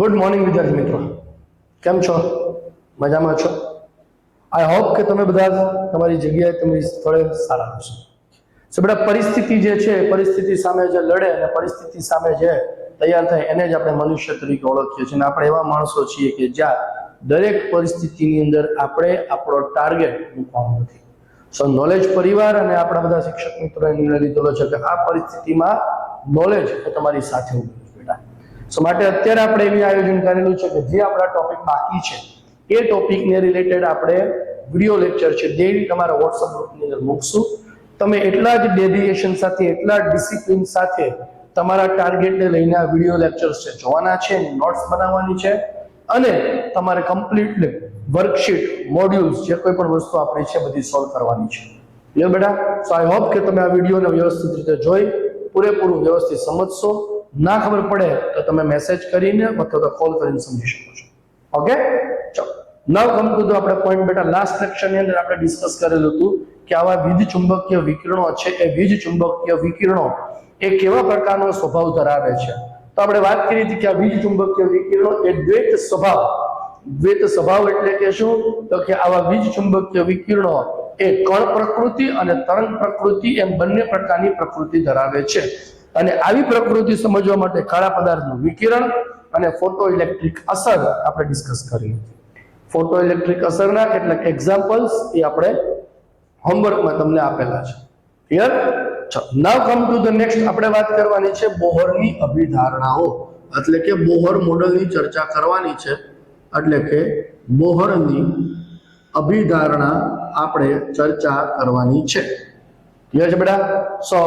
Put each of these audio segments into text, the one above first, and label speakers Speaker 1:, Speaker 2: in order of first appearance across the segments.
Speaker 1: Good morning વિદ્યાર્થી મિત્રો, કેમ છો? મજામાં છો? આઈ હોપ કે તમે બધા તમારી જગ્યાએ તમારી સ્થળે સારા હશો. સો બેટા, પરિસ્થિતિ જે છે, પરિસ્થિતિ સામે જે લડે અને પરિસ્થિતિ સામે જે તૈયાર થાય એને જ આપણે મનુષ્ય તરીકે ઓળખીએ છીએ. અને આપણે એવા માણસો છીએ કે જ્યાં દરેક પરિસ્થિતિની અંદર આપણે આપણો ટાર્ગેટ મૂકવાનો નથી. સો નોલેજ પરિવાર અને આપણા બધા શિક્ષક મિત્રોએ નિર્ણય લીધેલો છે કે આ પરિસ્થિતિમાં નોલેજ એ તમારી સાથે ઉભું છે બેટા. સો માટે અત્યારે આપણે એવું આયોજન કરેલું છે કે જે આપણા ટોપિક બાકી છે એ ટોપિકને રિલેટેડ આપણે વિડિયો લેક્ચર છે ડેઈલી તમારા WhatsApp ગ્રુપની અંદર મૂકશું. તમે એટલા જ ડેડિકેશન સાથે, એટલા જ ડિસિપ્લિન સાથે તમારા ટાર્ગેટને લઈને આ વિડિયો લેક્ચર્સ છે જોવાના છે, નોટ્સ બનાવવાની છે અને તમારે કમ્પ્લીટલી વર્કશીટ, મોડ્યુલ્સ જે કોઈ પણ વસ્તુ આપણી છે બધી સોલ્વ કરવાની છે. ક્લિયર બેટા? સો આઈ હોપ કે તમે આ વિડિયોને વ્યવસ્થિત રીતે જોઈ પૂરેપૂરું વ્યવસ્થિત સમજશો. ના ખબર પડે તો તમે મેસેજ કરીને અથવા તો કોલ કરીને સમજી શકો છો. ઓકે, ચલો નાઉ કમ ટુ ધ આપણે પોઈન્ટ બેટા. લાસ્ટ લેક્ચરની અંદર આપણે ડિસ્કસ કરેલું હતું કે આવા વીજ ચુંબકીય વિકિરણો છે એ વીજ ચુંબકીય વિકિરણો એ કેવા પ્રકારનો સ્વભાવ ધરાવે છે. તો આપણે વાત કરી હતી કે આ વીજ ચુંબકીય વિકિરણો એ દ્વૈત સ્વભાવ એટલે કે શું? તો કે આવા વીજ ચુંબકીય વિકિરણો એ કણ પ્રકૃતિ અને તરંગ પ્રકૃતિ એમ બંને પ્રકારની પ્રકૃતિ ધરાવે છે. અને આવી પ્રકૃતિ સમજવા માટે કાળા પદાર્થનું વિકિરણ અને ફોટો ઇલેક્ટ્રિક અસર આપણે ડિસ્કસ કરી હતી. ફોટો ઇલેક્ટ્રિક અસરના કેટલાક એક્ઝામ્પલ્સ એ આપણે હોમવર્કમાં તમને આપેલા છે. Clear? Now come to the next. આપણે વાત કરવાની છે બોહરની અભિધારણાઓ, એટલે કે બોહર મોડલની ચર્ચા કરવાની છે. એટલે કે બોહરની અભિધારણા આપણે ચર્ચા કરવાની છે. ક્લિયર છે બેટા? સો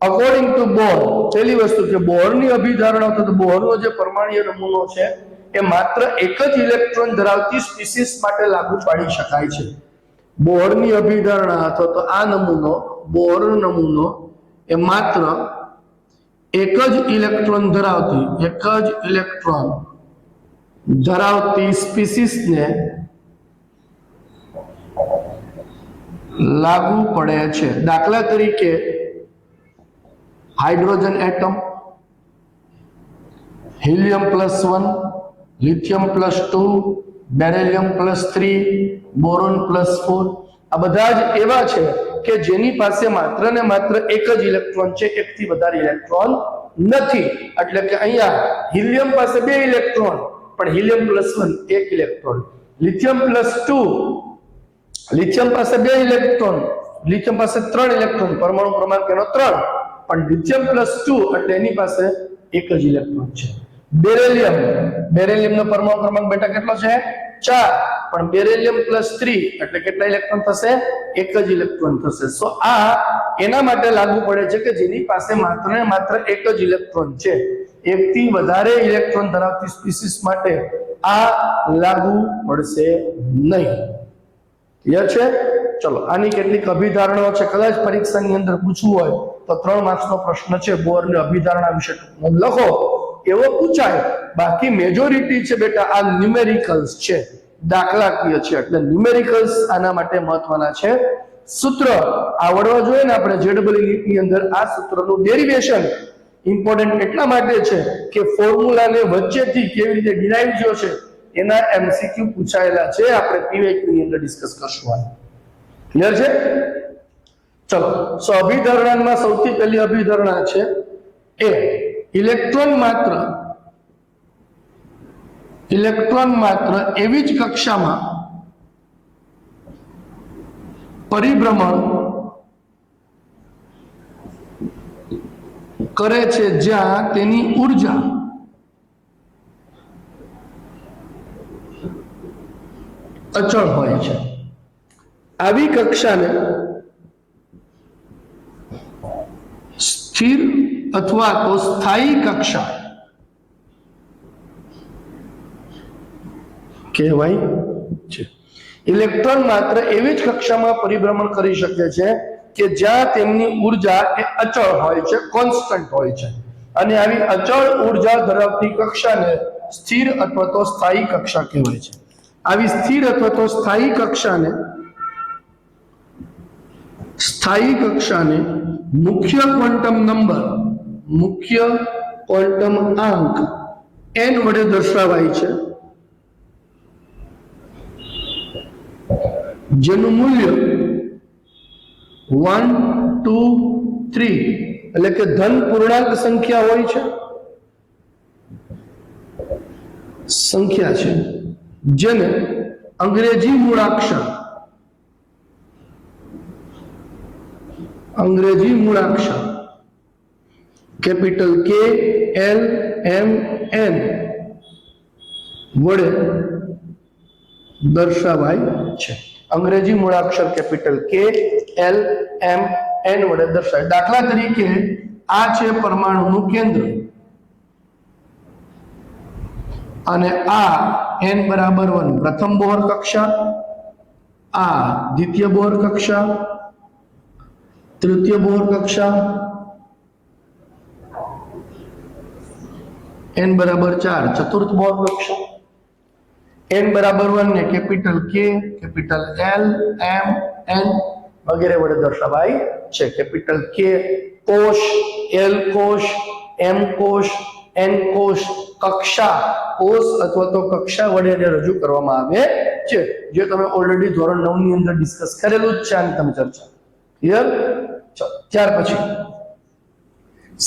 Speaker 1: અકોર્ડિંગ ટુ બોહર, પહેલી વસ્તુ કે બોહરની અભિધારણા, તો બોહરનો જે પરમાણ્વીય નમૂનો છે એ માત્ર એક જ ઇલેક્ટ્રોન ધરાવતી સ્પીસીસ માટે લાગુ પાડી શકાય છે. બોહરની અભિધારણા અથવા તો આ નમૂનો, બોહરનો નમૂનો એ માત્ર એક જ ઇલેક્ટ્રોન ધરાવતી સ્પીસીસને લાગુ પડે છે. દાખલા તરીકે hydrogen atom, helium +1, lithium +2, beryllium +3, boron +4, આ બધા જ એવા છે કે જેની પાસે માત્ર ને માત્ર એક જ ઇલેક્ટ્રોન છે, એકથી વધારે ઇલેક્ટ્રોન નથી. એટલે કે અહીંયા હિલિયમ પાસે 2 ઇલેક્ટ્રોન, પણ હિલિયમ +1 1 ઇલેક્ટ્રોન. લિથિયમ +2, લિથિયમ પાસે 2 ઇલેક્ટ્રોન, લિથિયમ પાસે 3 ઇલેક્ટ્રોન, પરમાણુ ક્રમાંક એનો 3, પણ લિથિયમ +2 એટલે એની પાસે એક જ ઇલેક્ટ્રોન છે. બેરિલિયમનો પરમાણુ ક્રમાંક બેટા કેટલો છે? 4, પણ બેરિલિયમ +3 એટલે કેટલા ઇલેક્ટ્રોન થશે? એક જ ઇલેક્ટ્રોન થશે. સો આ એના માટે લાગુ પડે છે કે જેની પાસે માત્ર ને માત્ર એક જ ઇલેક્ટ્રોન છે. એકથી વધારે ઇલેક્ટ્રોન ધરાવતી સ્પીસીસ માટે આ લાગુ પડશે નહીં. ક્લિયર છે? ચલો, આની કેટલીક અભિધારણાઓ છે, કદાચ પરીક્ષાની અંદર પૂછવું હોય તો 3 માર્ક્સનો પ્રશ્ન છે બોહરની અભિધારણા વિશે લખો એવો પૂછાય. બાકી મેજોરિટી છે બેટા આ ન્યુમેરિકલ્સ છે, દાખલાકીય છે. એટલે ન્યુમેરિકલ્સ આના માટે મહત્વના છે. સૂત્ર આવડવા જોઈએ ને આપણે JEE ની અંદર. આ સૂત્રનું ડેરિવેશન ઇમ્પોર્ટન્ટ એટલા માટે છે કે ફોર્મ્યુલાને વચ્ચેથી કેવી રીતે ડિરાઈવ થયો છે એના MCQ પૂછાયેલા છે. આપણે PYQ ની અંદર ડિસ્કસ કરશું. ક્લિયર છે? ચલો, સો અભિધારણામાં સૌથી પહેલી અભિધારણા છે એ ઇલેક્ટ્રોન માત્ર એવી જ કક્ષામાં પરિભ્રમણ કરે છે જ્યાં તેની ઉર્જા અચળ હોય છે. આવી કક્ષાને સ્થિર અથવા તો સ્થાયી કક્ષા કહેવાય છે. ઇલેક્ટ્રોન માત્ર એવી જ કક્ષામાં પરિભ્રમણ કરી શકે છે કે જ્યાં તેમની ઉર્જા એ અચળ હોય છે, કોન્સ્ટન્ટ હોય છે. અને આવી અચળ ઉર્જા ધરાવતી કક્ષાને સ્થિર અથવા તો સ્થાયી કક્ષા કહેવાય છે. આવી સ્થિર અથવા તો સ્થાયી કક્ષાને મુખ્ય ક્વોન્ટમ આંક n વડે દર્શાવાય છે, જેનું મૂલ્ય 1 2 3 એટલે કે ધન પૂર્ણાંક સંખ્યા હોય છે, સંખ્યા છે જેને અંગ્રેજી મૂળાક્ષર capital K L M N વડે દર્શાવાય છે. અંગ્રેજી મૂળાક્ષર capital K L M N વડે દર્શાવાય. દાખલા તરીકે આ છે પરમાણુનું કેન્દ્ર અને આ n બરાબર 1 પ્રથમ બોહર કક્ષા, આ દ્વિતીય બોહર કક્ષા, તૃતીય બોહર કક્ષા, n બરાબર 4 ચતુર્થ બોહર કક્ષા. n બરાબર 1 ને capital K capital L M N વગેરે વડે દર્શાવાય છે. કેપિટલ K કોષ, L કોષ, M કોષ, N કોષ કક્ષા, કોષ અથવા તો કક્ષા વડે એને રજૂ કરવામાં આવે છે, જે તમે ઓલરેડી ધોરણ 9 ની અંદર ડિસ્કસ કરેલું જ છે આની તમે ચર્ચા. ક્લિયર? ચલો ત્યાર પછી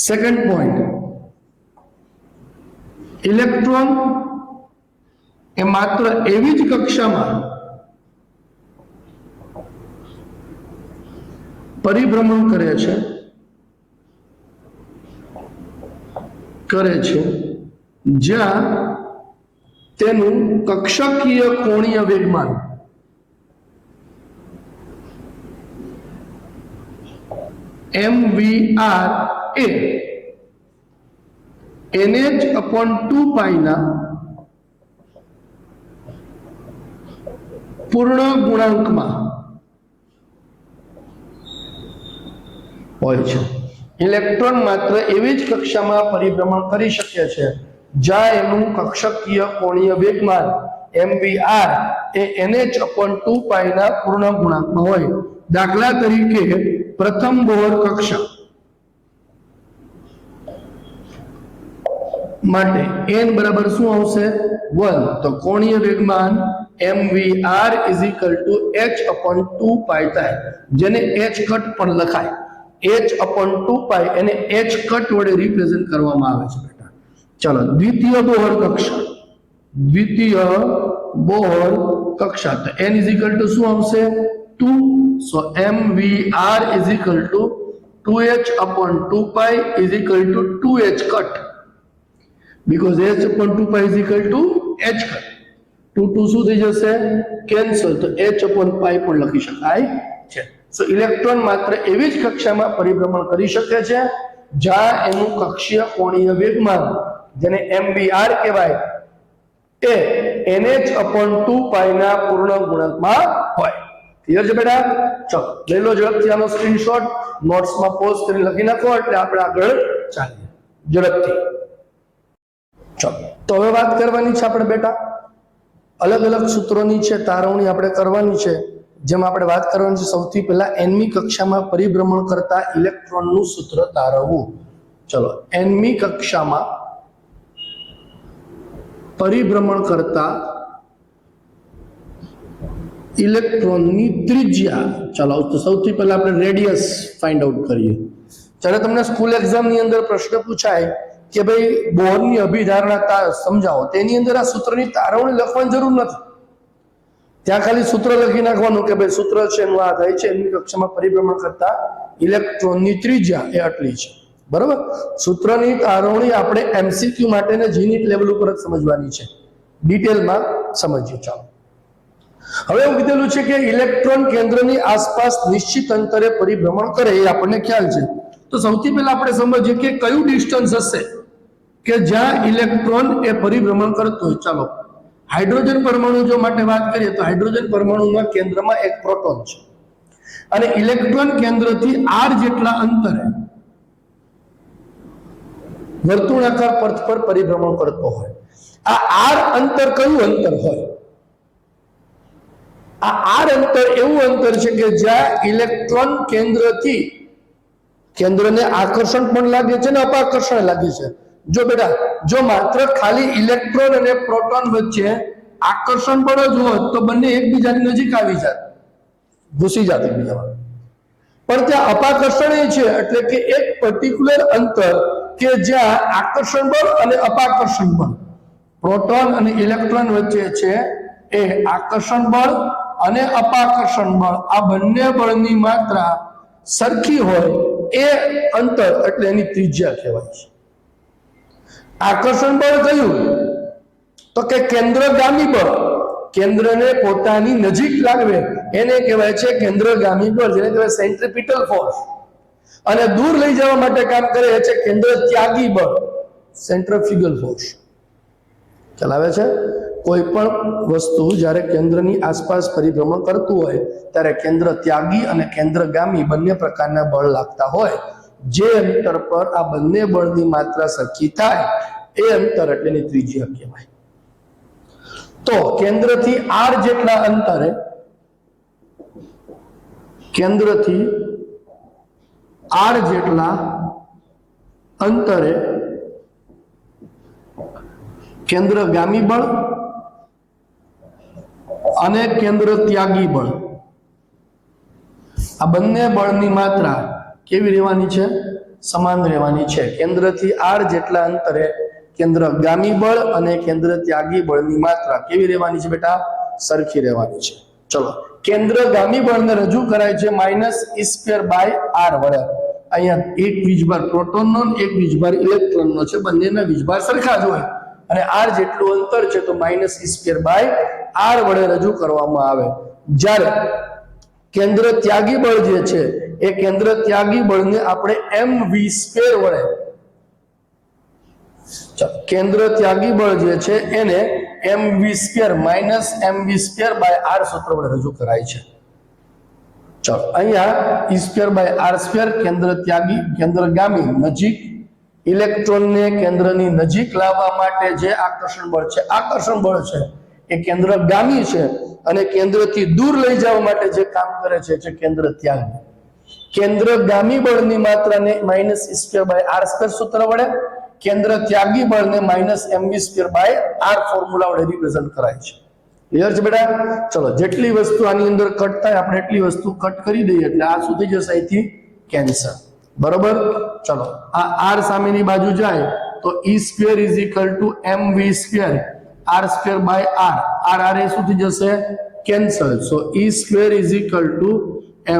Speaker 1: સેકન્ડ પોઈન્ટ, ઇલેક્ટ્રોન એ માત્ર એવી જ કક્ષામાં પરિભ્રમણ કરે છે જ્યાં તેનું કક્ષકીય કોણીય વેગમાન mvr એ nh/2π ના પૂર્ણ ગુણાંકમાં હોય છે. ઇલેક્ટ્રોન માત્ર એવી જ કક્ષામાં પરિભ્રમણ કરી શકે છે જ્યાં એનું કક્ષકીય કોણીય વેગમાન mvr એ nh/2π ના પૂર્ણ ગુણાંકમાં હોય. દાખલા તરીકે પ્રથમ બોહર કક્ષા માટે n બરાબર શું આવશે? 1. તો કોણીય વેગમાન mvr h/2π થાય, જેને h કટ પણ લખાય. h/2π એને h કટ વડે રિપ્રેઝન્ટ કરવામાં આવે છે બેટા. ચલો દ્વિતીય બોહર કક્ષા તો n શું આવશે? 2. so mvr 2h/2π 2h cut because h/2π h cut 2 શું થઈ જશે? કેન્સલ, તો h/π પણ લખી શકાય છે. સો ઇલેક્ટ્રોન માત્ર એવી જ કક્ષામાં પરિભ્રમણ કરી શકે છે જ્યાં એનું કક્ષીય કોણીય વેગમાન જેને mvr કહેવાય એ nh/2π ના પૂર્ણ ગુણાંકમાં હોય. ક્લિયર છે બેટા? ચલો લઈ લો ઝડપથી આનો સ્ક્રીનશોટ, નોટ્સમાં પોઝ કરી લખી નાખો એટલે આપણે આગળ ચાલીએ ઝડપથી. ચલો તો હવે વાત કરવાની છે આપણે બેટા અલગ અલગ સૂત્રોની છે, તારવણી આપણે કરવાની છે. જેમાં આપણે વાત કરવાની છે સૌથી પહેલા nમી કક્ષામાં પરિભ્રમણ કરતા ઇલેક્ટ્રોનનું સૂત્ર તારવવું. ચલો nમી કક્ષામાં પરિભ્રમણ કરતા ઇલેક્ટ્રોનની ત્રિજ્યા, ચાલો તો સૌથી પહેલા આપણે રેડિયસ ફાઇન્ડ આઉટ કરીએ. જ્યારે તમને સ્કૂલ એક્ઝામની અંદર પ્રશ્ન પૂછાય કે ભાઈ બોહરની અભિધારણા સમજાવો, તેની અંદર આ સૂત્રની તારવણી લખવાની જરૂર નથી. ત્યાં ખાલી સૂત્ર લખી નાખવાનું કે ભાઈ સૂત્ર છે એનું આ થાય છે એની કક્ષામાં પરિભ્રમણ કરતા ઇલેક્ટ્રોનની ત્રિજ્યા એ આટલી છે. બરોબર? સૂત્રની તારવણી આપણે એમસીક્યુ માટે ને જીનીટ લેવલ ઉપર જ સમજવાની છે, ડિટેલમાં સમજીએ. ચાલો હવે એવું કીધેલું છે કે ઇલેક્ટ્રોન કેન્દ્રની આસપાસ નિશ્ચિત અંતરે પરિભ્રમણ કરે એ આપણને ખ્યાલ છે. તો સૌથી પહેલા આપણે સમજીએ કે કયું ડિસ્ટન્સ હશે કે જ્યાં ઇલેક્ટ્રોન એ પરિભ્રમણ કરતો હોય. ચાલો હાઇડ્રોજન પરમાણુ જો માટે વાત કરીએ તો હાઇડ્રોજન પરમાણુના કેન્દ્રમાં એક પ્રોટોન છે અને ઇલેક્ટ્રોન કેન્દ્રથી r જેટલા અંતરે વર્તુળાકાર પથ પર પરિભ્રમણ કરતો હોય. આ r અંતર કયું અંતર હોય? આ r અંતર એવું અંતર છે કે જ્યાં ઇલેક્ટ્રોન કેન્દ્રને આકર્ષણ પણ લાગે છે ને અપાકર્ષણ લાગે છે. જો બેટા જો માત્ર ખાલી ઇલેક્ટ્રોન અને પ્રોટોન વચ્ચે આકર્ષણ બળ જ હોત તો બંને એકબીજાની નજીક આવી જાત, ઘૂસી જાત એકબીજામાં. પણ ત્યાં અપાકર્ષણ છે, એટલે કે એક પર્ટિક્યુલર અંતર કે જ્યાં આકર્ષણ બળ અને અપાકર્ષણ બળ પ્રોટોન અને ઇલેક્ટ્રોન વચ્ચે છે, એ આકર્ષણ બળ અને અપાકર્ષણ બળ આ બંને બળની માત્રા સરખી હોય એ અંતર એટલે એની ત્રિજ્યા કહેવાય છે. આકર્ષણ બળ કયું? તો કે કેન્દ્રગામી બળ, કેન્દ્રને પોતાની નજીક લાવે એને કહેવાય છે કેન્દ્રગામી બળ, જેને કહેવાય સેન્ટ્રીપિટલ ફોર્સ. અને દૂર લઈ જવા માટે કામ કરે છે કેન્દ્ર ત્યાગી બળ, સેન્ટ્રીફ્યુગલ ફોર્સ. ખ્યાલ આવે છે? કોઈ પણ વસ્તુ જ્યારે કેન્દ્રની આસપાસ પરિભ્રમણ કરતું હોય ત્યારે કેન્દ્ર ત્યાગી અને કેન્દ્રગામી બંને પ્રકારના બળ લાગતા હોય. જે અંતર પર આ બંને બળની માત્રા સરખી થાય એ અંતર એટલે એની ત્રિજ્યા કહેવાય. તો કેન્દ્રથી r જેટલા અંતરે, કેન્દ્રથી r જેટલા અંતરે કેન્દ્રગામી બળ અને કેન્દ્ર ત્યાગી બળ આ બંને બળની માત્રા કેવી રહેવાની છે? સમાન રહેવાની છે. કેન્દ્રથી r જેટલા અંતરે કેન્દ્રગામી બળ અને કેન્દ્ર ત્યાગી બળની માત્રા કેવી રહેવાની છે બેટા? સરખી રહેવાની છે. ચલો, કેન્દ્રગામી બળને રજૂ કરાય છે -e²/r વડે. અહીંયા એક વીજભાર પ્રોટોનનો એક વીજભાર ઇલેક્ટ્રોનનો છે, બંનેના વીજભાર સરખા જ હોય અને r જેટલું અંતર છે તો -e²/r વડે રજૂ કરવામાં આવે. જ્યારે કેન્દ્ર ત્યાગી બળ જે છે એ કેન્દ્ર ત્યાગી બળને આપણે mv² વડે, કેન્દ્ર ત્યાગી બળ જે છે એને mv² -mv²/r સૂત્ર વડે રજૂ કરાય છે. ચલો, અહીંયા e²/r² કેન્દ્ર ત્યાગી કેન્દ્રગામી નજીક ઇલેક્ટ્રોનને કેન્દ્રની નજીક લાવવા માટે જે આકર્ષણ બળ છે, આકર્ષણ બળ છે એ કેન્દ્રગામી છે, અને કેન્દ્રથી દૂર લઈ જવા માટે જે કામ કરે છે કેન્દ્ર ત્યાગી. કેન્દ્રગામી બળની માત્રાને -e²/r² સૂત્ર વડે, કેન્દ્ર ત્યાગી બળને -mv²/r ફોર્મ્યુલા વડે રિપ્રેઝન્ટ કરાય છે. ક્લિયર છે બેટા? ચલો, જેટલી વસ્તુ આની અંદર કટ થાય આપણે એટલી વસ્તુ કટ કરી દઈએ એટલે આ શું થઈ જશે? અહીંથી કેન્સર. બરોબર? ચલો, આ r સામેની બાજુ જાય તો e² = mv², r²/r, r એ શું થઈ જશે? કેન્સલ. સો e² =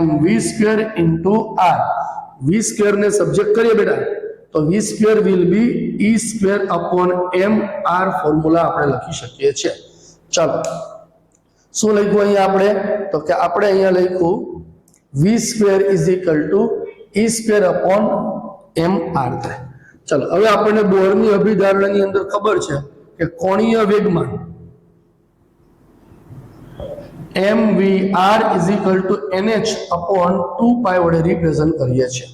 Speaker 1: mv² * r. v² ને સબ્જેક્ટ કરીએ બેટા તો v² will be e²/mr formula આપણે લખી શકીએ છીએ. ચાલો, શું લખ્યું અહીંયા આપણે? તો કે આપણે અહીંયા લખ્યું v² = e²/mr. ચલો, હવે આપણને બોરની અભિધારણાની અંદર ખબર છે કે કોણીય વેગમાન mvr = nh/2π વડે રિપ્રેઝન્ટ કરીએ છીએ.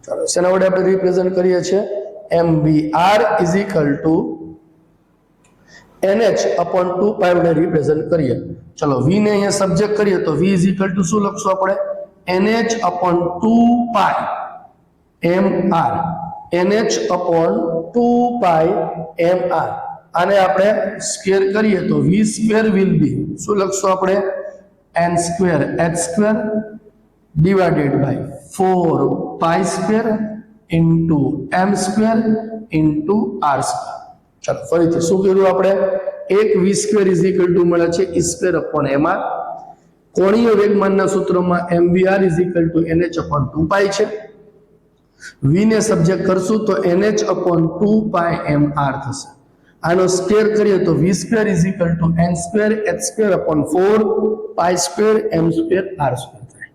Speaker 1: ચાલો, શેના વડે આપણે રિપ્રેઝન્ટ કરીએ છીએ? mvr = nh/2π વડે રિપ્રેઝન્ટ કરીએ. ચલો, v ને અહીંયા સબ્જેક્ટ કરીએ તો v = શું લખશું આપણે? nh/2π mr, nh/2π mr. આને આપણે સ્ક્વેર કરીએ તો v² will be શું લખશું આપણે? n² h² divided by 4π² into m² into r². ચાલો, ફરીથી શું કર્યું આપણે? એક v² = મળે છે e²/mr. કોણીય વેગમાનના સૂત્રમાં mvr = nh/2π છે. v ને સબ્જેક્ટ કરશું તો nh/2π mr થશે. આનો સ્ક્વેર કરીએ તો v² = n² h²/4 π² m² r² થાય.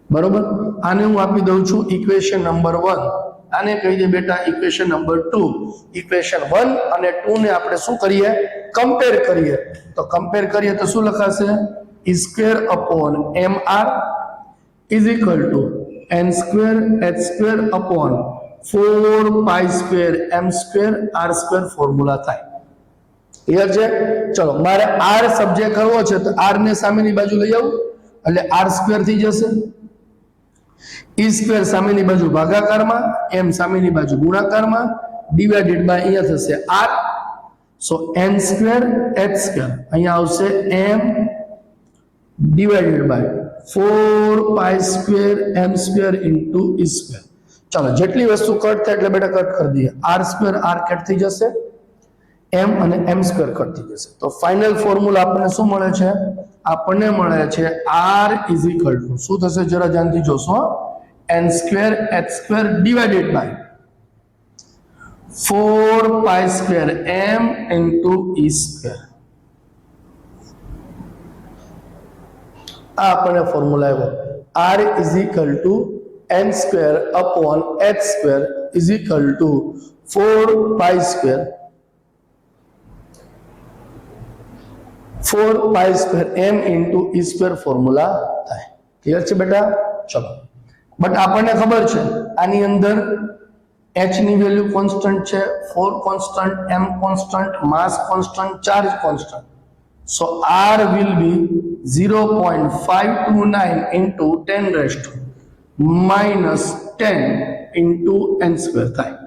Speaker 1: બરોબર? આને હું આપી દઉં છું ઇક્વેશન નંબર 1. આને કહી દે બેટા ઇક્વેશન નંબર 2. ઇક્વેશન 1 અને 2 ને આપણે શું કરીએ? કમ્પેર કરીએ. તો કમ્પેર કરીએ તો શું લખાશે? e²/mr = n² h²/4 π² m² r² formula થાય. ક્લિયર છે? ચલો, મારે r સબ્જેક્ટ કરવો છે તો r ને સામેની બાજુ લઈ આવું એટલે r² થઈ જશે. e² સામેની બાજુ ભાગાકારમાં, m સામેની બાજુ ગુણાકારમાં, ડિવાઇડેડ બાય અહીંયા થશે r. So n square h square અહીંયા આવશે m divided by 4 pi square m square into e square. ચાલો જેટલી વસ્તુ કટ થાય એટલે બેટા કટ કરી દઈએ. r સ્ક્વેર r કટ થઈ જશે, m અને m સ્ક્વેર કટ થઈ જશે. તો ફાઇનલ ફોર્મ્યુલા આપણને શું મળે છે? આપણને મળે છે r ઇઝ ઇક્વલ ટુ શું થશે જરા ધ્યાનથી જોશો, n square h square divided by 4 pi square m into e square. આ આપણને ફોર્મ્યુલા આવ્યો r is equal to n square upon h square is equal to 4 pi square 4 pi square m into e square formula થાય. Clear છે બેટા? ચલો, but આપણને ખબર છે આની અંદર h ની વેલ્યુ કોન્સ્ટન્ટ છે, 4 constant, m constant, mass constant, charge constant. So r will be 0.529 into 10 raised to minus 10 into n square થાય.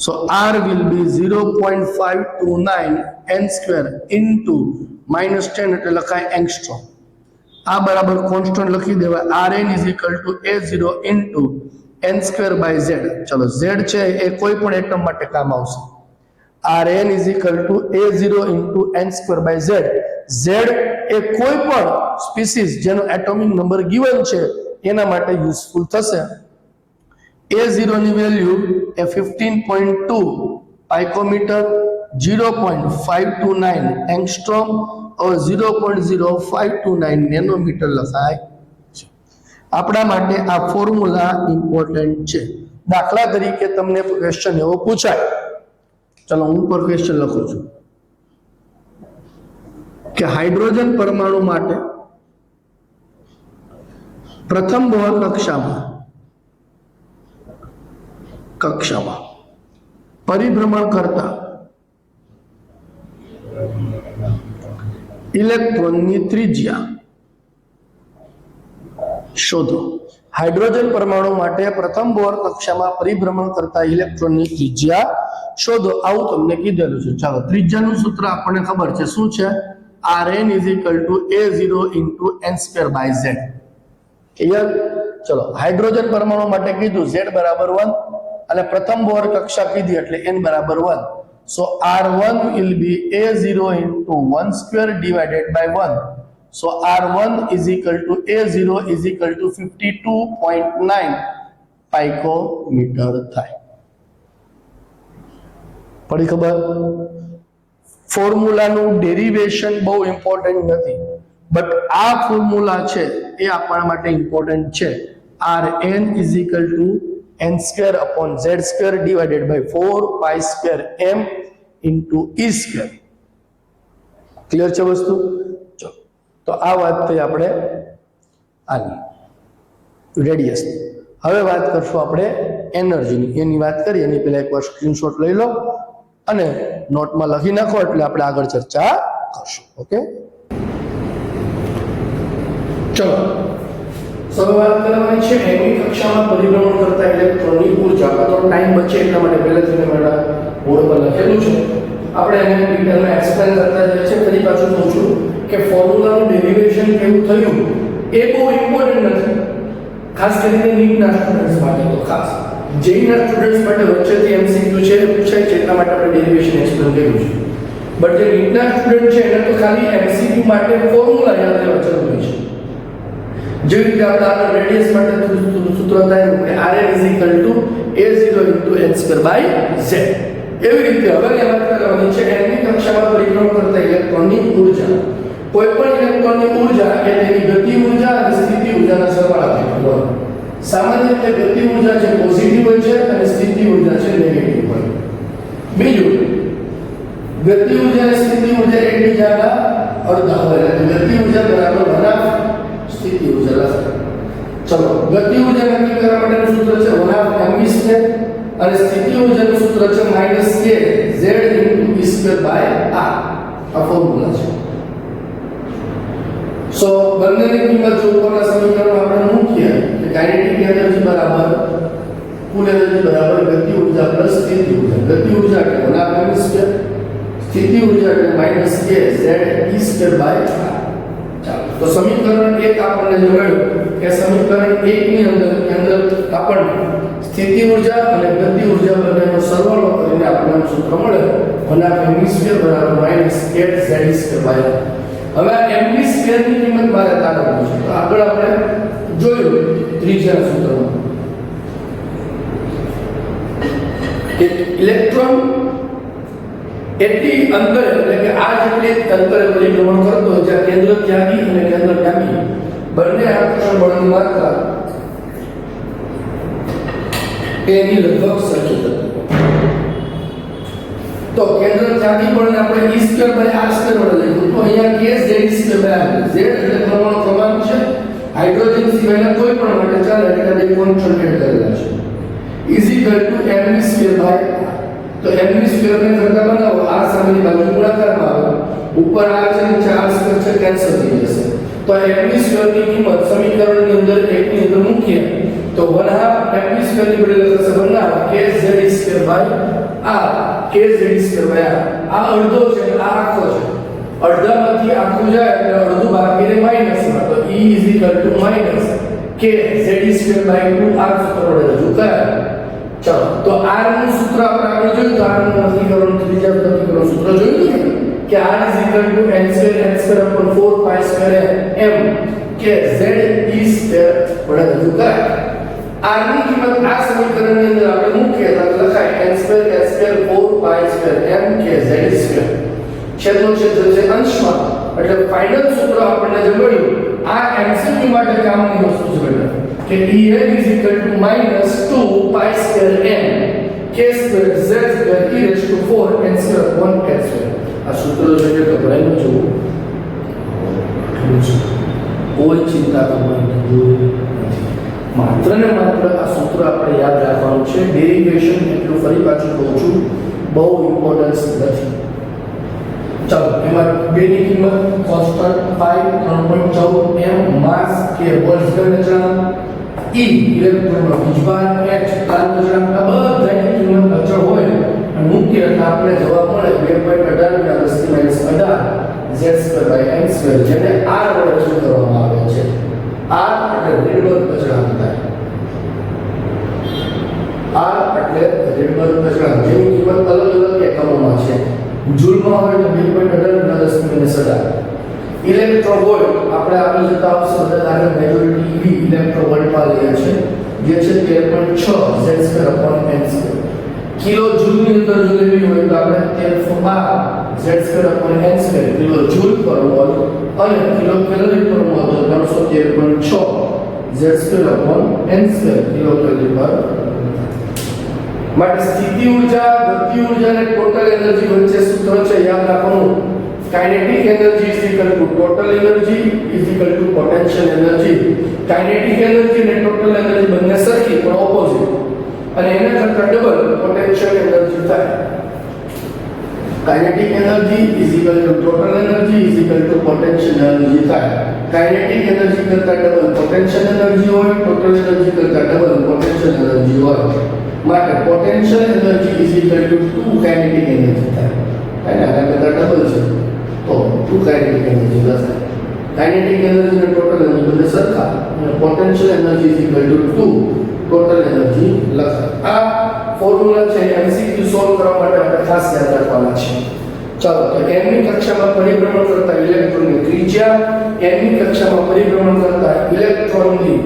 Speaker 1: So r will be 0.529 n square into minus 10 એટલે લખાય એંગસ્ટ્રોમ. આ બરાબર કોન્સ્ટન્ટ લખી દેવાય rn is equal to a0 into n square by z. ચલો z છે એ કોઈ પણ એટમ માટે કામ આવશે. rn is equal to a0 into n square by z. z એ કોઈ પણ સ્પીસીસ જેનો એટોમિક નંબર ગિવન છે એના માટે યુઝફુલ થશે. a0 ની વેલ્યુ એ 15.2 પાઇકોમીટર, 0.529 એંગસ્ટ્રોમ और 0.0529 નેનોમીટર લખાય છે. આપણા માટે આ ફોર્મ્યુલા ઇમ્પોર્ટન્ટ છે. દાખલા તરીકે તમને ક્વેશ્ચન એવો પૂછાય, ચલો હું પર ક્વેશ્ચન લખું છું કે હાઇડ્રોજન પરમાણુ માટે પ્રથમ બોહર કક્ષામાં પરિભ્રમણ કરતા ઇલેક્ટ્રોનની ત્રિજ્યા શોધો. હાઇડ્રોજન પરમાણુ માટે પ્રથમ બોહર કક્ષામાં પરિભ્રમણ કરતા ઇલેક્ટ્રોનની ત્રિજ્યા શોધો, આવું તમને કીધેલું છે. ચાલો, ત્રિજ્યાનું સૂત્ર આપણને ખબર છે શું છે? Rn is equal to a0 into n square by z. Clear? ચલો, હાઇડ્રોજન પરમાણુ માટે કીધું z બરાબર 1 અને પ્રથમ બોહર કક્ષા કીધી એટલે n બરાબર 1. So r1 will be a0 into 1 square divided by 1. So r1 is equal to a0 is equal to 52.9 picometre થાય. પડી ખબર? ફોર્મ્યુલાનું ડેરિવેશન બહુ ઇમ્પોર્ટન્ટ નથી, બટ આ ફોર્મ્યુલા છે એ આપણા માટે ઇમ્પોર્ટન્ટ છે. rn is equal to n square upon z square divided by 4 pi square m into e square. Clear છે વસ્તુ? ચલો, તો આ વાત થઈ આપણે આની રેડિયસ. હવે વાત કરશું આપણે એનર્જીની. એની વાત કરીએ એની પહેલા એકવાર સ્ક્રીનશોટ લઈ લો અને નોટમાં લખી નાખો એટલે આપણે આગળ ચર્ચા કરશું. ઓકે, ચલો હવે વાત કરવાની છે એની કક્ષામાં પરિભ્રમણ કરતા ઇલેક્ટ્રોનની ઊર્જા. તો ટાઈમ બચે એટલા માટે પહેલેથી મેં મારા બોર્ડ પર લખેલું છે. આપણે એને ડિટેલમાં એક્સપ્લેન કરતા જઈએ છીએ. ફરી પાછું કહું છું કે ફોર્મ્યુલાનું ડેરિવેશન કેવું થયું એ બહુ ઇમ્પોર્ટન્ટ નથી, ખાસ કરીને નીટના સ્ટુડન્ટ્સ માટે. તો ખાસ જેઈના સ્ટુડન્ટ્સ માટે વચ્ચેથી એમસીક્યુ છે પૂછાય છે એટલા માટે આપણે ડેરિવેશન એક્સપ્લેન કર્યું છે. બટ જે નીટના સ્ટુડન્ટ છે એને તો ખાલી એમસીક્યુ માટે ફોર્મ્યુલા યાદ રહેવા જરૂરી છે. જેવી રીતે આપણે રેડિયસ માટે સૂત્ર થાય કે rn is equal to a0 into n square by z. એવી રીતે હવે વાત કરવાની છે એની કક્ષામાં પરિભ્રમણ કરતા ઇલેક્ટ્રોનની ઊર્જા. કોઈ પણ ઇલેક્ટ્રોનની ઊર્જા એ તેની ગતિ ઊર્જા અને સ્થિતિ ઊર્જાના સરવાળાથી હોય. સામાન્ય રીતે ગતિ ઊર્જા છે પોઝિટિવ હોય છે અને સ્થિતિ ઊર્જા છે નેગેટિવ હોય. બીજું, ગતિ ઊર્જા અને સ્થિતિ ઊર્જા એકબીજાના અડધા હોય એટલે ગતિ ઊર્જા બરાબર 1/2 સ્થિતિ ઊર્જા લખો. ચલો, ગતિ ઊર્જા નક્કી કરવા માટેનું સૂત્ર છે 1/2 mv² અને સ્થિતિ ઊર્જાનું સૂત્ર છે -k z * e² by r. આ ફોર્મ્યુલા છે. સો બંનેની કિંમત જો ઉપરના સમીકરણમાં આપણે મૂકીએ કે કાઇનેટિક એનર્જી બરાબર કુલ એનર્જી બરાબર ગતિ ઊર્જા ऊर्जा प्लस स्थिति ऊर्जा, गति ऊर्जा के 1/m², स्थिति ऊर्जा के -kZe²/r। तो समीकरण 1 આપણને જે મળ્યું કે સમીકરણ 1 ની અંદર આપણને સ્થિતિ ઊર્જા અને ગતિ ઊર્જા બંનેનો સરવાળો કરીને આપણને સૂત્ર મળે 1/m² -kZe²/r। હવે આ mv² ની કિંમત મારે તારવવાની છે, તો આગળ આપણે જોયું ત્રીજા સૂત્રમાં કે ઇલેક્ટ્રોન એટલી અંતરે એટલે કે આ જેટલી અંતરે પરિભ્રમણ કરતો હોય જ્યાં કેન્દ્ર ત્યાગી અને કેન્દ્રગામી બંને આકર્ષણ બળની માત્રા એની લગભગ સરખી થતી હોય તો કેન્દ્ર ત્યાગી બળને આપણે e² / r² વડે લઈશું તો અહીંયા kZe²/r z એટલે પરમાણુ ક્રમાંક છે, હાઇડ્રોજન સિવાયના કોઈ પણ માટે ચાલે એટલે બે કોન્સ્ટન્ટ કરેલા છે mv²/r। तो mv² ને કરતા બનાવો આ સામેની બાજુ ગુણાકારમાં આવે ઉપર r છે નીચે r² છે કેન્સલ થઈ જશે તો mv² ની કિંમત સમીકરણની અંદર 1 ની અંદર મૂકીએ તો 1/2 mv² ની બદલે થશે 1/2 kZe²/r kZe²/r। આ અડધો છે આ આખો છે, અડધામાંથી આખું જાય એટલે અડધું બાકી રહે માઈનસમાં તો e - kZe²/2r સૂત્ર વડે રજૂ કરાય। चलो तो r નું સૂત્ર આપણે આગળ જોયું તો r નું વર્ગીકરણ ત્રીજા વર્ગીકરણ સૂત્ર જોયું ને કે r n²n²/4π²m કે z e² વડે રજૂ કરાય। r ની કિંમત આ સમીકરણની અંદર આપણે મૂકીએ તો લખાય n²n²4π²m કે z²। છેદનો છેદ છે અંશમાં એટલે ફાઇનલ સૂત્ર આપણને જે મળ્યું આ MCQ માટે કામની વસ્તુ છે બેટા કે En -2π²m k²z²e⁴n²/n²। આ સૂત્ર જોઈએ તો ભરાયું જોવું કોઈ ચિંતા કરવાની જરૂર નથી, માત્ર ને માત્ર આ સૂત્ર આપણે યાદ રાખવાનું છે। ડેરિવેશન એટલું ફરી પાછું કહું છું બહુ ઇમ્પોર્ટન્સ નથી। ચાલો એમાં બેની કિંમત કોન્સ્ટન્ટ 5 3.14 m માસ કે બોલ્ટ્ઝમેન અચળાંક e ઇલેક્ટ્રોનનો વીજભાર h પ્રાંત અચળાંક આ બધાની કિંમત અચળ હોય અને મુખ્ય એટલે આપણે જવાબ મળે 2.18 × 10⁻18 z²/n² જેને r વડે રજૂ કરવામાં આવે છે। r એટલે રેડબર્ગ અચળાંક થાય, r એટલે રેડબર્ગ અચળાંક જેની કિંમત અલગ અલગ એકમોમાં છે। જૂલમાં હોય તો 2.18 ઇલેક્ટ્રોન વોલ્ટ આપણે આગળ જતા આવશે દાખલા મેજોરિટી ev ઇલેક્ટ્રોન વોલ્ટમાં લઈએ છે જે છે 13.6 z²/n²। કિલો જૂલની અંદર જો લેવી હોય તો આપણે 1312 z²/n² કિલો જૂલ પર મોલ અને કિલો કેલરી પર મોલ તો 313.6 z²/n² કિલો કેલરી પર। માટે સ્થિતિ ઊર્જા ગતિ ઊર્જા અને ટોટલ એનર્જી વચ્ચે સૂત્ર છે યાદ રાખવાનું kinetic energy total energy potential energy. Kinetic energy અને ટોટલ એનર્જી બંને સરખી પણ ઓપોઝિટ અને એના કરતા ડબલ પોટેન્શિયલ એનર્જી થાય। Kinetic energy total energy potential energy થાય। કાઇનેટિક એનર્જી કરતા ડબલ પોટેન્શિયલ એનર્જી હોય, ટોટલ એનર્જી કરતા ડબલ પોટેન્શિયલ એનર્જી હોય માટે પોટેન્શિયલ એનર્જી 2 કાઇનેટિક એનર્જી થાય। આના કરતા ડબલ છે તો 2 કાઇનેટિક એનર્જી થશે। કાઇનેટિક એનર્જી અને ટોટલ એનર્જી બંને સરખા અને પોટેન્શિયલ એનર્જી 2 ટોટલ એનર્જી લખાય। આ ફોર્મ્યુલા છે MCQ સોલ્વ કરવા માટે આપણે ખાસ યાદ રાખવાના છે। ચાલો તો n ની કક્ષામાં પરિભ્રમણ કરતા ઇલેક્ટ્રોનની ત્રિજ્યા, n ની કક્ષામાં પરિભ્રમણ કરતા ઇલેક્ટ્રોનની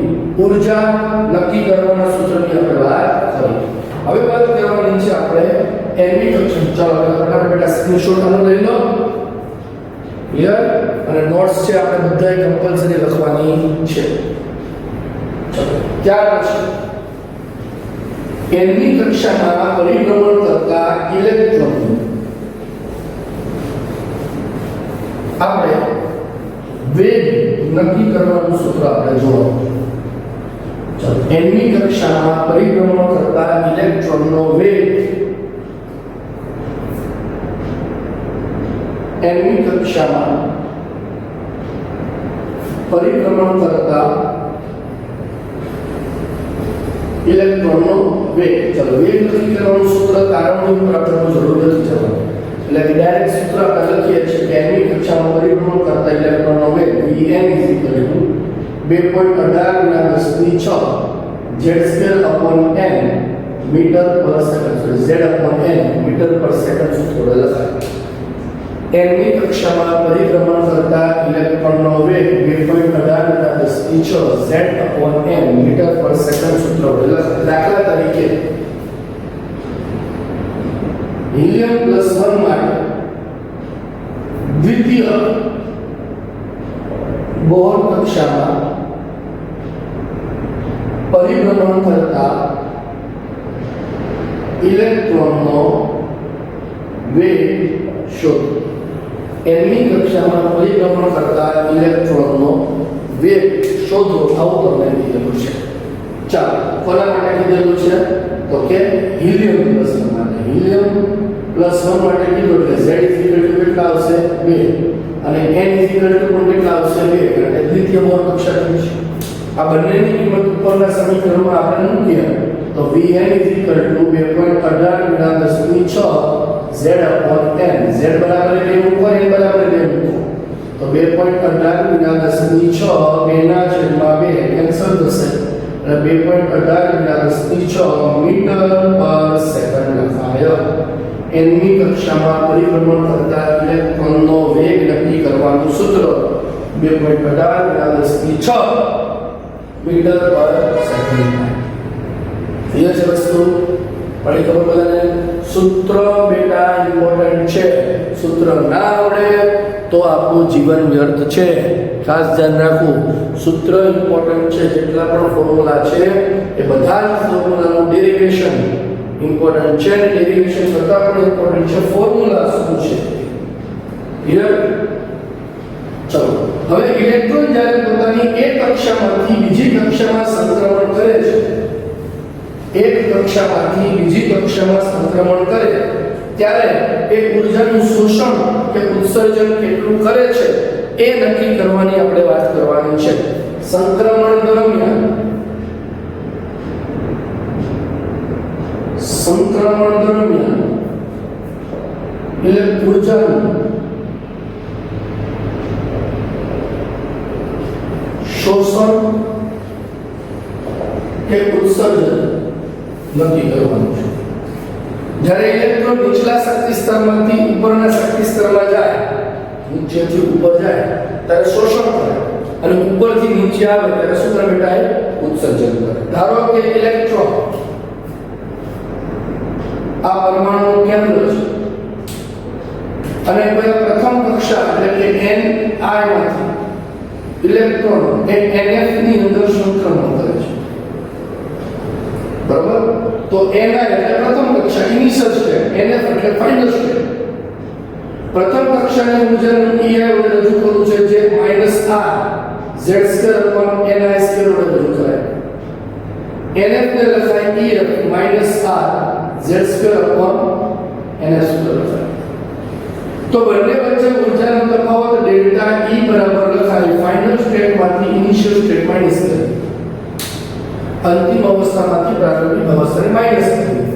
Speaker 1: ઊર્જા નક્કી કરવાના સૂત્રની આપણે વાત કરી। હવે વાત કરવાની છે આપણે n ની કક્ષા। ચાલો ફટાફટ બેટા સ્ક્રીનશોટ આનો લઈ લો, ક્લિયર? અને નોટ્સ છે આપણે બધાય કમ્પલસરી લખવાની છે। ચાલો ત્યાર પછી n ની કક્ષામાં પરિભ્રમણ કરતા ઇલેક્ટ્રોન આપણે વેગ નક્કી કરવાનું સૂત્ર આપણે જોવાનું। ચાલો n ની કક્ષામાં પરિભ્રમણ કરતા ઇલેક્ટ્રોનનો વેગ n ની કક્ષામાં પરિભ્રમણ કરતા ઇલેક્ટ્રોનનો વેગ. ચલો વેગ નક્કી કરવાનું સૂત્ર તારવણી ઉપર આપણે જરૂર નથી જવાનું, એટલે કે ડાયરેક્ટ સૂત્ર આપણે લખીએ છીએ કે n ની કક્ષામાં પરિભ્રમણ કરતા ઇલેક્ટ્રોનનો વેગ vn = 2.18 × 10⁻⁶ z² / n મીટર પર સેકન્ડ. z/n મીટર પર સેકન્ડ સૂત્ર લખાય. n ની કક્ષામાં પરિભ્રમણ કરતા ઇલેક્ટ્રોનનો વેગ 2.18 × 10⁻⁶ z/n મીટર પર સેકન્ડ સૂત્ર લખાય. દાખલા તરીકે હિલિયમ +1 માટે દ્વિતીય બોહર કક્ષામાં પરિભ્રમણ કરતા ઇલેક્ટ્રોનનો વેગ શોધો. n ની કક્ષામાં પરિભ્રમણ કરતા ઇલેક્ટ્રોનનો વેગ શોધો, આવું તમને કીધેલું છે. ચાલો, કોના માટે કીધેલું છે? તો કે હિલિયમ +1 માટે. હિલિયમ +1 માટે કીધું એટલે z કેટલા આવશે? 2 અને n પણ કેટલા આવશે? 2, એટલે દ્વિતીય બોહર કક્ષાની છે. આ બંનેની કિંમત ઉપરના સમીકરણમાં આપણે મૂકીએ તો vn = 2.18 × 10⁻⁶ z/n. z બરાબર 2 મૂકો, n બરાબર 2 મૂકો તો 2.18 × 10⁻⁶ 2/2 કેન્સલ થશે એટલે 2.18 × 10⁻⁶ મીટર પર સેકન્ડ લખાય. n ની કક્ષામાં પરિભ્રમણ કરતા ઇલેક્ટ્રોનનો વેગ નક્કી કરવાનું સૂત્ર 2.18 × 10⁻⁶ મીટર પર સેકન્ડ. ક્લિયર છે વસ્તુ? પડી ખબર બધાને? સૂત્ર બેટા ઇમ્પોર્ટન્ટ છે. સૂત્ર ના આવડે તો આપણું જીવન વ્યર્થ છે. ખાસ ધ્યાન રાખવું, સૂત્ર ઇમ્પોર્ટન્ટ છે. જેટલા પણ ફોર્મ્યુલા છે એ બધા જ ફોર્મ્યુલાનું ડેરિવેશન ઇમ્પોર્ટન્ટ છે. અને ડેરિવેશન કરતાં પણ ઇમ્પોર્ટન્ટ છે ફોર્મ્યુલા શું છે. ક્લિયર? ચલો, હવે ઇલેક્ટ્રોન જ્યારે પોતાની એક કક્ષામાંથી બીજી કક્ષામાં સંક્રમણ કરે છે, એક કક્ષામાંથી બીજી કક્ષામાં સંક્રમણ કરે ત્યારે એ ઊર્જાનું શોષણ કે ઉત્સર્જન કેટલું કરે છે એ નક્કી કરવાની આપણે વાત કરવાની છે. સંક્રમણ દરમિયાન ઊર્જાનું શોષણ કે ઉત્સર્જન નક્કી કરવાનું છે. જ્યારે ઇલેક્ટ્રોન નીચલા શક્તિ સ્તરમાંથી ઉપરના શક્તિ સ્તરમાં જાય, નીચેથી ઉપર જાય ત્યારે શોષણ કરે અને ઉપરથી નીચે આવે ત્યારે શું કરે બેટા? ઉત્સર્જન કરે. ધારો કે ઇલેક્ટ્રોન આ પરમાણુનું કેન્દ્ર છે અને પ્રથમ કક્ષા એટલે કે ni માંથી ઇલેક્ટ્રોન એ nf ની અંદર સંક્રમણ કરે છે. બરાબર? તો ni એટલે પ્રથમ કક્ષા, ઇનિશિયલ સ્ટેટ, nf એટલે ફાઇનલ સ્ટેટ. પ્રથમ કક્ષાની ઊર્જાનું ei વડે રજૂ કરવું છે, જે -r z² / ni² વડે રજૂ કરાય. nf ને લખાય ef - r z² / ns² લખાય. તો બંને વચ્ચે ઊર્જાનો તફાવત ડેલ્ટા E બરાબર લખાય ફાઇનલ સ્ટેટમાંથી ઇનિશિયલ સ્ટેટમાં નિસ્કળે. અંતિમ અવસ્થામાંથી પ્રારંભિક અવસ્થાને માઈનસ કરી.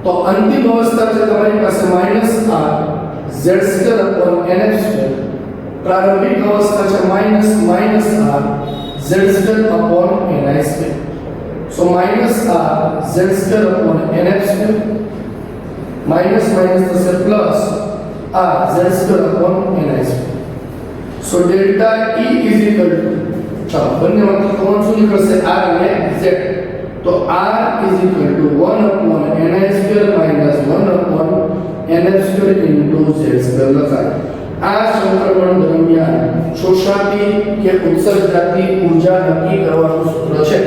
Speaker 1: તો અંતિમ અવસ્થા છે તમારી પાસે -r z² / ns². પ્રારંભિક અવસ્થા છે -r z² / ni². સો -r z² / ns² minus minus થશે પ્લસ r z² / ni². સો ડેલ્ટા E = ચાલો બંનેમાંથી કોણ શું નીકળશે? r અને z. તો r = 1/ni² - 1/nf² z² લખાય. આ સંક્રમણ દરમિયાન શોષાતી કે ઉત્સર્જાતી ઊર્જા નક્કી કરવાનું સૂત્ર છે.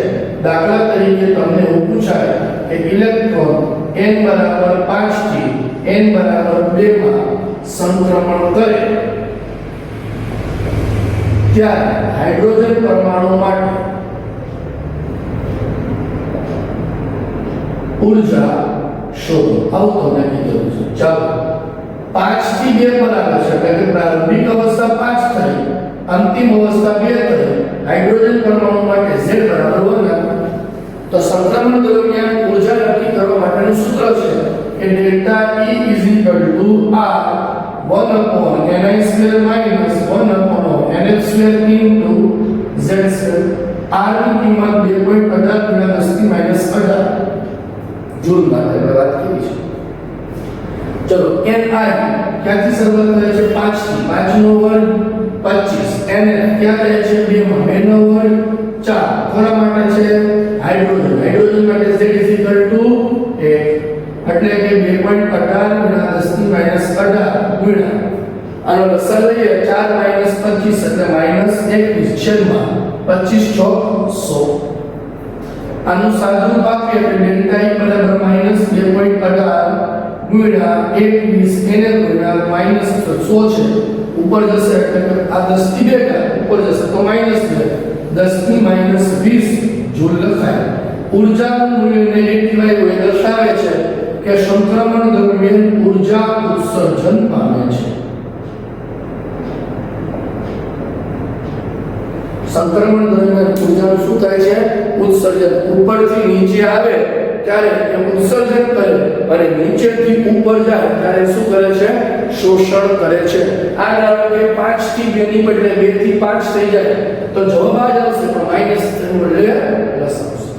Speaker 1: દાખલા તરીકે તમને એવું પૂછાય કે ઇલેક્ટ્રોન n = 5 થી n = 2 માં સંક્રમણ કરે ત્યારે હાઇડ્રોજન પરમાણુ માટે ઊર્જા શોધો. આવું તમને કીધું છે. ચાલો, 5 થી 2 બરાબર છે એટલે કે પ્રારંભિક અવસ્થા 5 થઈ, અંતિમ અવસ્થા 2 થઈ. હાઇડ્રોજન પરમાણુ માટે z = 1 તો સંક્રમણ દરમિયાન ઊર્જા નક્કી કરવા માટેનું સૂત્ર છે કે delta E R 1/ni² minus 1/nf² into z². R ની કિંમત 2.18 × 10⁻18 જૂલ માટે આપણે વાત કરી છે. ચલો ni ક્યાંથી શરૂઆત થાય છે? 5 થી. 5 નો વર્ગ 25. nf ક્યાં થાય છે? 2 માં. 2 નો વર્ગ 4. કોના માટે છે? હાઇડ્રોજન. હાઇડ્રોજન માટે z 1 એટલે કે 2.18 × 10⁻18 ગુણ્યા આનો લસાઅ લઈએ 4 - 25 એટલે -21 છેદમાં 25 ચોક 100. આનું સાદુરૂપ આપીએ એટલે ડેલ્ટા E બરાબર -2.18 ગુણ્યા 21 એને ગુણ્યા -100 છે ઉપર જશે એટલે આ 10 થી 2 ઉપર જશે તો -2 10 ની -20 જૂલ લખાય. ઊર્જાનું મૂલ્ય નેગેટિવ આવ્યું એ દર્શાવે છે કે સંક્રમણ દરમિયાન ઊર્જા ઉત્સર્જન પામે છે. સંક્રમણ દરમિયાન ઊર્જાનું શું થાય છે? ઉત્સર્જન. ઉપરથી નીચે આવે ત્યારે એ ઉત્સર્જન કરે અને નીચેથી ઉપર જાય ત્યારે શું કરે છે? શોષણ કરે છે. આ ધારો કે 5 થી 2 ની બદલે 2 થી 5 થઈ જાય તો જવાબ આ જ આવશે પણ માઈનસ ની બદલે પ્લસ આવશે.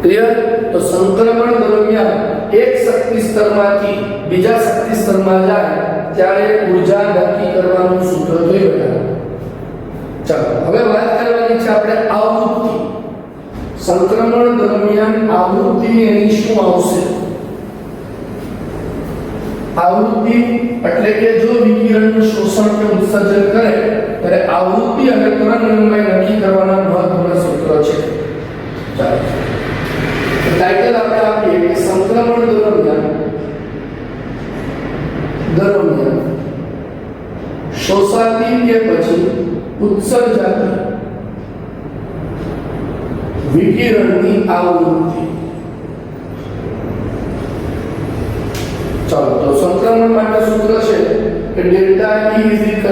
Speaker 1: ક્લિયર? તો સંક્રમણ દરમિયાન એક શક્તિ સ્તરમાંથી બીજા શક્તિ સ્તરમાં જાય ત્યારે ઊર્જા નક્કી કરવાનું સૂત્ર જોયું. ચાલો હવે વાત કરવાની છે આપણે આવૃત્તિ. સંક્રમણ દરમિયાન આવૃત્તિ એની શું આવશે? આવૃત્તિ એટલે કે જો વિકિરણનું શોષણ કે ઉત્સર્જન કરે ત્યારે આવૃત્તિ અને તરંગલંબાઈ નક્કી કરવાના મહત્વના સૂત્ર છે. ચાલો ટાઇટલ આપણે આપીએ કે સંક્રમણ દરમિયાન શોષાતી કે પછી ઉત્સર્જાતી વિકિરણની આવૃત્તિ. ચાલો તો સંક્રમણ માટે સૂત્ર છે કે delta E R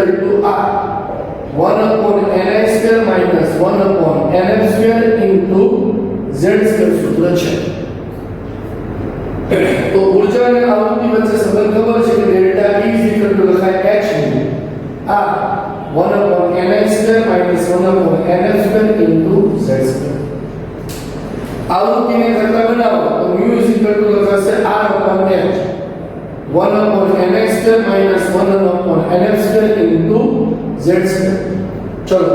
Speaker 1: 1/ni² minus 1/nf² into z² સૂત્ર છે. તો ઊર્જા અને આવૃત્તિ વચ્ચે સંબંધ ખબર છે કે ડેલ્ટા E લખાય h આ 1/ni² minus 1/nf² into z². આવૃત્તિને કરતા બનાવો તો μ લખાશે r/h 1/ni² minus 1/nf² into z². ચલો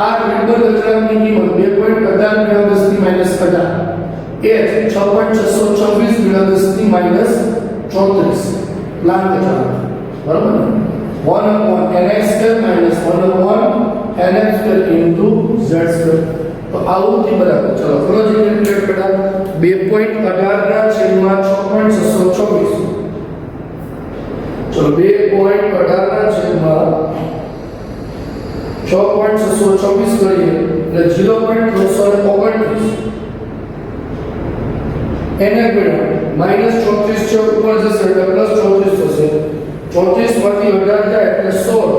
Speaker 1: આ વિડબર્ગ અચળાંકની કિંમત 2.18 × 10⁻18 h 6.624 × 10⁻34 પ્લાન્ક અચળાંક બરાબર ને 1/ni² minus 1/nf² into z². તો આવૃત્તિ બરાબર ચલો કરો જે કેલ્ક્યુલેટ કર્યા 2.18/6.624 ચલો 2.18/6.624 કરીએ એટલે 0.329 એને ગુણ્યા -34 છે ઉપર જશે એટલે +34 થશે. 34 માંથી 18 જાય એટલે 16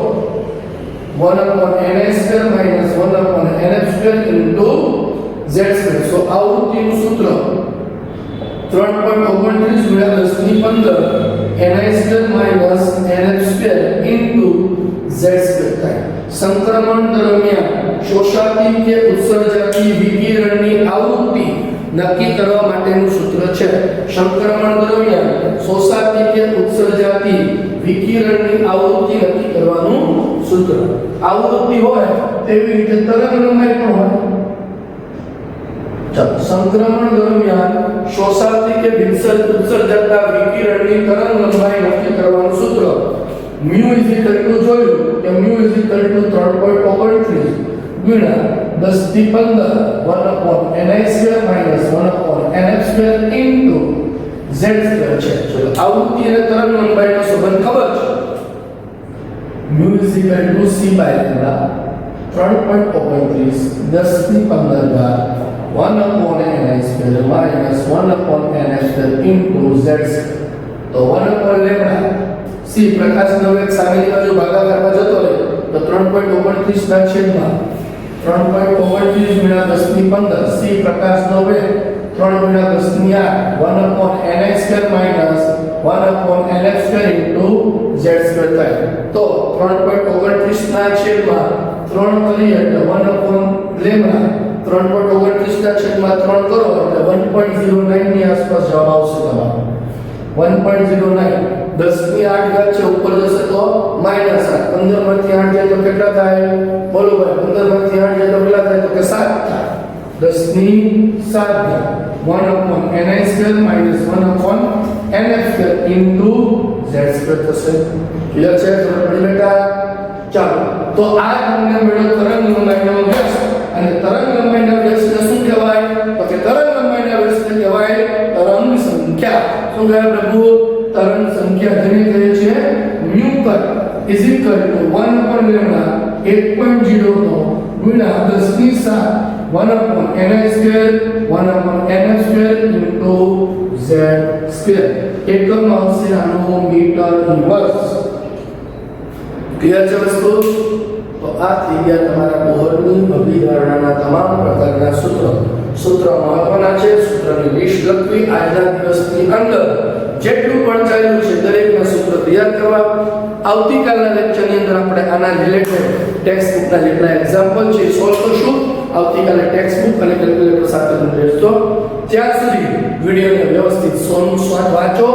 Speaker 1: 1/ni² minus 1/nf² into z². સો આવૃત્તિનું સૂત્ર 3.29 ગુણ્યા 10⁻15 ni² minus nf² into z² થાય. સંક્રમણ દરમિયાન શોષાતી કે ઉત્સર્જાતી વિકિરણની આવૃત્તિ નક્કી કરવા માટેનું સૂત્ર છે. સંક્રમણ દરમિયાન શોષાતી કે ઉત્સર્જાતી વિકિરણની આવૃત્તિ નક્કી કરવાનું સૂત્ર. આવૃત્તિ હોય તેવી રીતે તરંગલંબાઈ પણ હોય. ચાલો સંક્રમણ દરમિયાન શોષાતી કે ઉત્સર્જાતા વિકિરણની તરંગલંબાઈ નક્કી કરવાનું સૂત્ર μ જોયું કે μ 3.29 ગુણ્યા 10⁻15 1/ni² minus 1/nf² into z² છે. ચલો આવૃત્તિ અને તરંગલંબાઈનો સંબંધ ખબર છે. μ c/λ 3.29 10⁻15 1/ni² minus 1/nf² into z². તો 1/λ c પ્રકાશનો વેગ સામેની બાજુ ભાગાકારમાં જતો રહે તો 3.29 ના છેદમાં 3.29 × 10⁻15 c 10 પ્રકાશનો વેગ 3 ગુણ્યા 10 ની 8 1/ni² minus 1/nf² into z² થાય. તો 3.29 ના છેદમાં 3 કરીએ એટલે 1/લેમ્બડા 3.29 ના છેદમાં 3 કરો એટલે 1.09 ની આસપાસ જવાબ આવશે તમારો. 1.09 10 ની 8 ઘાત છે ઉપર જશે તો -8 15 માંથી 8 જાય તો કેટલા થાય? બોલો ભાઈ 15 માંથી 8 જાય તો કેટલા થાય? તો કે 7 થાય. 10 ની 7 ઘાત 1/ni² minus 1/nf² into z² થશે. ક્લિયર છે? તો બેટા ચાલો તો આ તમને મળ્યો તરંગ લંબાઈનો વ્યસ્ત. અને તરંગ લંબાઈના વ્યસ્તને શું કહેવાય? તો કે તરંગ લંબાઈના વ્યસ્તને કહેવાય તરંગ સંખ્યા. શું કહેવાય પ્રભુ? તરંગ સંખ્યા. જેને કહે છે ન્યૂટન ઇઝ ઇક્વલ ટુ 1/લેમ્બડા 1.0 નો ગુણ્યા 10 ની 7 1/ni² 1/nf² ઇન્ટુ z². એકમ આવશે આનો મીટર ઇન્વર્સ. ક્લિયર છે વસ્તુ? તો આ થઈ ગયા તમારા બોહરની અભિધારણાના તમામ પ્રકારના સૂત્રો. સૂત્ર મહત્વના છે, સૂત્રની લિસ્ટ લખવી. આજના દિવસની અંદર જેટલું પણ ચાલ્યું છે દરેકના સૂત્ર તૈયાર કરવા. આવતીકાલના લેક્ચરની અંદર આપણે આના રિલેટેડ ટેક્સ્ટ બુકના જેટલા એક્ઝામ્પલ છે એ સોલ્વ કરશું. આવતીકાલે ટેક્સ્ટ બુક અને કેલ્ક્યુલેટર સાથે રહેશો. ત્યાં સુધી વિડિયોને વ્યવસ્થિત વાંચો